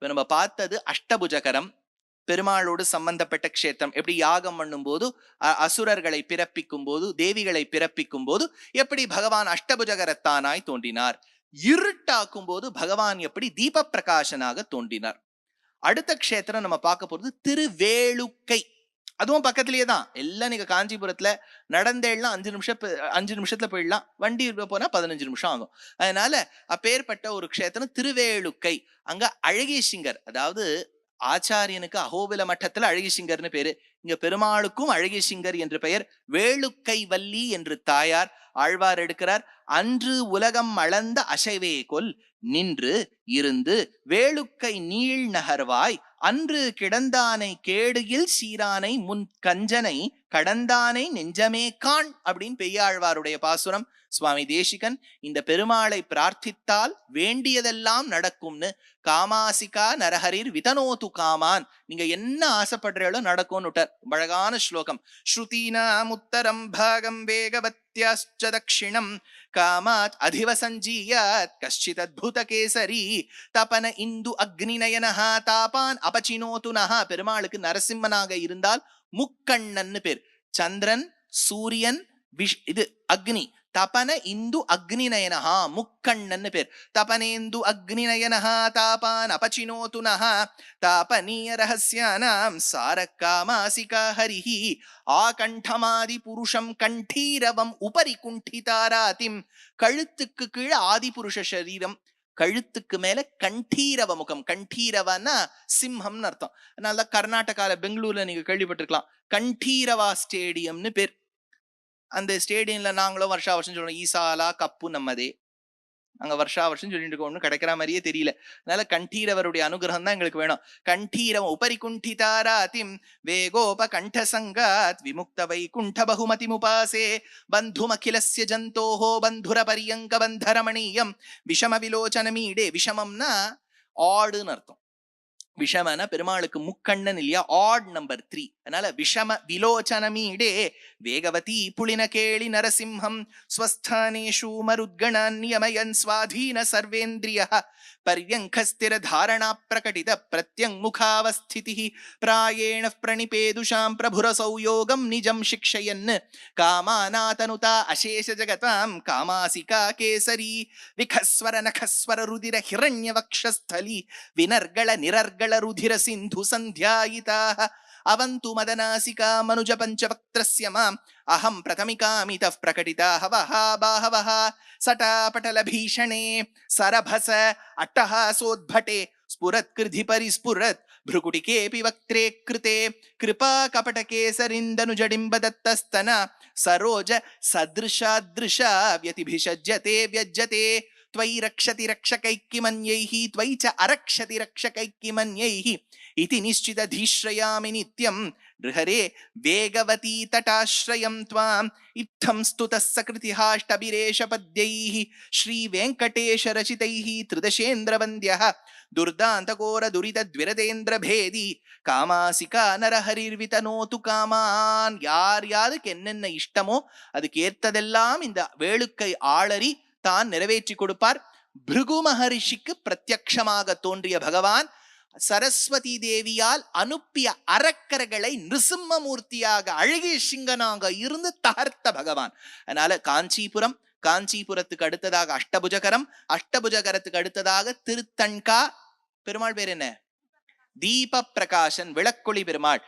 இப்ப நம்ம பார்த்தது அஷ்டபுஜகரம், பெருமாளோடு சம்பந்தப்பட்ட க்ஷேத்திரம். எப்படி யாகம் பண்ணும் போது அசுரர்களை பிறப்பிக்கும் போது, தேவிகளை பிறப்பிக்கும் போது எப்படி பகவான் அஷ்டபுஜகரத்தானாய் தோன்றினார், இருட்டாக்கும் போது பகவான் எப்படி தீப பிரகாசனாக தோன்றினார். அடுத்த க்ஷேத்திரம் நம்ம பார்க்க போறது திருவேளுக்கை. அதுவும் பக்கத்திலேயே தான். எல்லாம் நீங்க காஞ்சிபுரத்துல நடந்தேலாம் 5 நிமிஷத்துல போயிடலாம். வண்டி போனா 15 நிமிஷம் ஆகும். அதனால அப்பேற்பட்ட ஒரு க்ஷேத்திரம் திருவேளுக்கை. அங்க அழகேசிங்கர், அதாவது ஆச்சாரியனுக்கு அகோபில மட்டத்துல அழகிசிங்கர்னு பேரு. இங்க பெருமாளுக்கும் அழகிசிங்கர் என்று பெயர். வேளுக்கை வள்ளி என்று தாயார். ஆழ்வார் எடுக்கிறார். அன்று உலகம் அளந்த அசைவே கொல் நின்று இருந்து வேளுக்கை நீள் நகர்வாய் அன்று கிடந்தானை கேடுகில் சீரானை முன் கஞ்சனை கடந்தானை நெஞ்சமே காண் அப்படின்னு பெய்யாழ்வாருடைய பாசுரம். சுவாமி தேசிகன் இந்த பெருமாளை பிரார்த்தித்தால் வேண்டியதெல்லாம் நடக்கும்னு, காமாசிகா நரஹரிர் விதனோது காமான், நீங்க என்ன ஆசைப்படுறீங்களோ நடக்கும்னு விட்டார். அழகான ஸ்லோகம். ஸ்ருதீனாம் உத்தரம் பாகம் வேகவத்யாச்ச தக்ஷிணம் காமாத் அதிவசஞ்சீயாத் கஷ்சித் அத்புத கேசரி தபன இந்து அக்னிநயனஹ தாபான் அபச்சினோதுனஹ. பெருமாளுக்கு நரசிம்மனாக இருந்தால் முக்கண்ணன்னு பேர். சந்திரன், சூரியன், இது அக்னி. தபன இந்து அக்னிநயனஹா, முக்கண்ணன்னு பேர். தபனேந்து அக்னிநயனஹா தாபான் அபச்சினோதுனஹ தாபனீய ரஹஸ்யானாம் சாரக்காமாசிகா ஹரிஹி ஆகண்டமாதி புருஷம் கண்டீரவம் உபரி குண்டிதாராதிம். கழுத்துக்கு கீழே ஆதி புருஷ சரீரம், கழுத்துக்கு மேல கண்டீரவ முகம். கண்டீரவன்னா சிம்ஹம்னு அர்த்தம். அதனால கர்நாடகால பெங்களூர்ல நீங்க கேள்விப்பட்டிருக்கலாம் கண்டீரவா ஸ்டேடியம்னு பேர். அந்த ஸ்டேடியம்ல நாங்களும் வருஷா வருஷம் சொல்றோம் ஈசாலா கப்பு நம்மதே. அங்க வருஷா வருஷம் சொல்லிட்டு இருக்கோம், ஒன்றும் கிடைக்கிற மாதிரியே தெரியல. அதனால கண்டீரவருடைய அனுகிரகம் தான் எங்களுக்கு வேணும். கண்டீரவம் உபரி குண்டிதாராதிம் வேகோப கண்ட சங்காத் விமுக்த வைகுண்ட பகுமதி முபாசே பந்துமகிலஸ்ய ஜந்தோஹோ பந்துர பரியங்க பந்தரமணீயம் விஷம விலோச்சனமீடே. விஷமம்னா ஆடுன்னு அர்த்தம். விஷமன பெருமாளுக்கு முக்கண்ணன் இல்லையா, ஆட் நம்பர் 3. அதனால விஷம விலோச்சனமீடே வேகவதி புலின கேளி நரசிம்ஹம் ஸ்வஸ்தானேஷு மருத்கணான் நியமயன் ஸ்வாதீன சர்வேந்திரிய பர்யங்கஸ்திர தாரணா பிரகடித பிரத்யங் முகாவஸ்திதி பிராயேண பிரணிபேதுஷாம் பிரபுரசௌ யோகம் நிஜம் சிக்ஷயன் காமாநாதனுதா அசேஷ ஜகதாம் காமாசிகா கேசரி விகஸ்வர நகஸ்வர ருதிர ஹிரண்ய வக்ஷஸ்தலி வினர்கள நிரர்கள ருதிர சிந்து சந்தியாயிதாஹ அவது மதநாசிகா மனுஜ பஞ்சவக்த்ரஸ்ய மாம் அஹம் பிரதமிகாமிதः பிரகடிதாஹ வஹாபாஹவஹ சட்டாபட்டல பீஷணே சரபச அட்டஹாசோத்பட்டே ஸ்புரத் கிருதி பரிஸ்புரத் भ्रुकुटिकेऽपि वक्त्रे कृते कृपा कपटकेसरिन्दनु जडिम्बदत्तस्तन सरोज सदृशादृशा व्यतिभिषज्यते व्यज्यते त्वयि रक्षति रक्षकैक्किमन्यैः त्वयि च अरक्षति रक्षकैक्किमन्यैः इति निश्चितधीश्रयामि नित्यं नृहरे वेगवती तटाश्रयं त्वाम् इत्थं स्तुतः सकृतिहाष्टभिरेष पद्यैः श्रीवेङ्कटेश रचितैः त्रिदशेन्द्रवन्द्यः दुर्दान्तकोर दुरितद्विरदेन्द्र भेदी காமாசிகா நரஹரிர்விதனோது காமான். யார் யாருக்கு என்னென்ன இஷ்டமோ அதுக்கு ஏற்றதெல்லாம் இந்த வேளுக்கை ஆளறி தான் நிறைவேற்றி கொடுப்பார். பிருகு மகரிஷிக்கு பிரத்யக்ஷமாக தோன்றிய பகவான் சரஸ்வதி தேவியால் அனுப்பிய அரக்கர்களை நிருசிம்மமூர்த்தியாக அழகிய சிங்கனாக இருந்து தகர்த்த பகவான். அதனால காஞ்சிபுரம், காஞ்சிபுரத்துக்கு அடுத்ததாக அஷ்டபுஜகரம், அஷ்டபுஜகரத்துக்கு அடுத்ததாக திருத்தண்கா. பெருமாள் பேர் என்ன? தீப பிரகாசன், விளக்கொளி பெருமாள்.